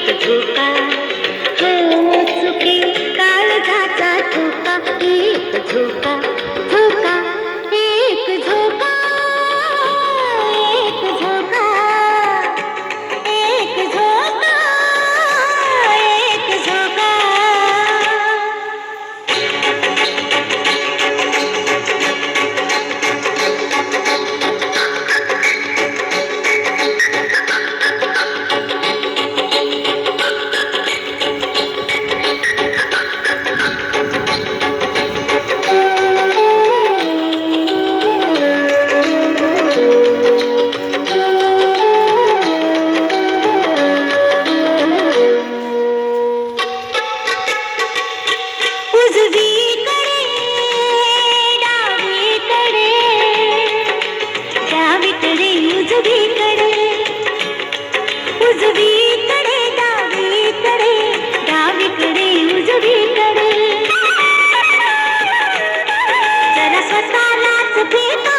एक झोका हो चुके काळजाचा धोका एक झोका झोका एक झोका एक झोका एक झोका एक झोका उजवीकडे डावीकडे डावीकडे उजवीकडे जरा स्वतःलाच भेट